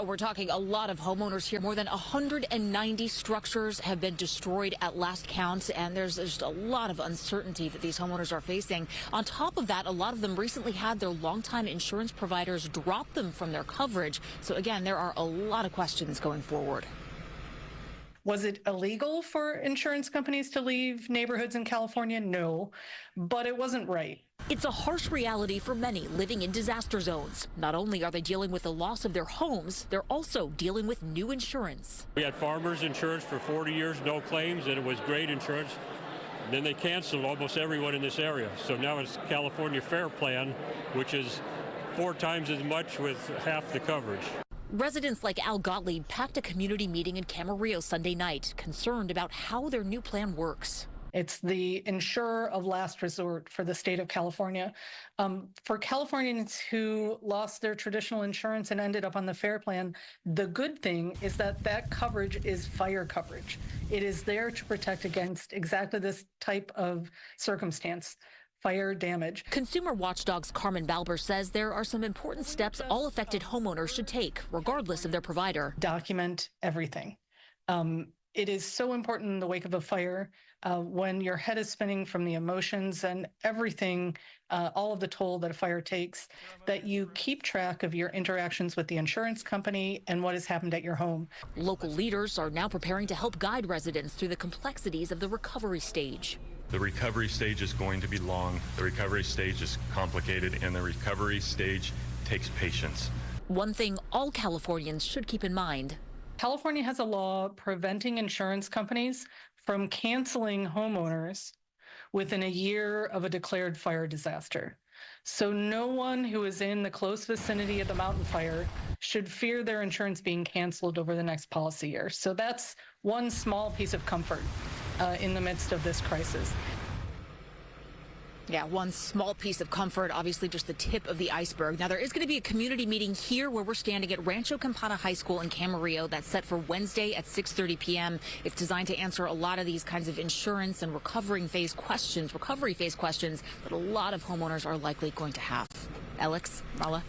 We're talking a lot of homeowners here. More than 190 structures have been destroyed at last count, and there's just a lot of uncertainty that these homeowners are facing. On top of that, a lot of them recently had their longtime insurance providers drop them from their coverage. So again, there are a lot of questions going forward. Was it illegal for insurance companies to leave neighborhoods in California? No, but it wasn't right. It's a harsh reality for many living in disaster zones. Not only are they dealing with the loss of their homes, they're also dealing with new insurance. We had farmers insurance for 40 years, no claims, and it was great insurance. Then they canceled almost everyone in this area. So now it's California Fair Plan, which is 4 times as much with half the coverage. Residents like Al Gottlieb packed a community meeting in Camarillo Sunday night, concerned about how their new plan works. It's the insurer of last resort for the state of California. For Californians who lost their traditional insurance and ended up on the FAIR plan, the good thing is that that coverage is fire coverage. It is there to protect against exactly this type of circumstance. Fire damage. Consumer watchdog's Carmen Balber says there are some important steps all affected homeowners should take, regardless of their provider. Document everything. It is so important in the wake of a fire when your head is spinning from the emotions and everything, all of the toll that a fire takes, that you keep track of your interactions with the insurance company and what has happened at your home. Local leaders are now preparing to help guide residents through the complexities of the recovery stage. The recovery stage is going to be long, the recovery stage is complicated, and the recovery stage takes patience. One thing all Californians should keep in mind. California has a law preventing insurance companies from canceling homeowners within a year of a declared fire disaster. So no one who is in the close vicinity of the mountain fire should fear their insurance being canceled over the next policy year. So that's one small piece of comfort in the midst of this crisis. Yeah, one small piece of comfort, obviously just the tip of the iceberg. Now, there is going to be a community meeting here where we're standing at Rancho Campana High School in Camarillo. That's set for Wednesday at 6:30 p.m. It's designed to answer a lot of these kinds of insurance and recovery phase questions that a lot of homeowners are likely going to have. Alex, Mala.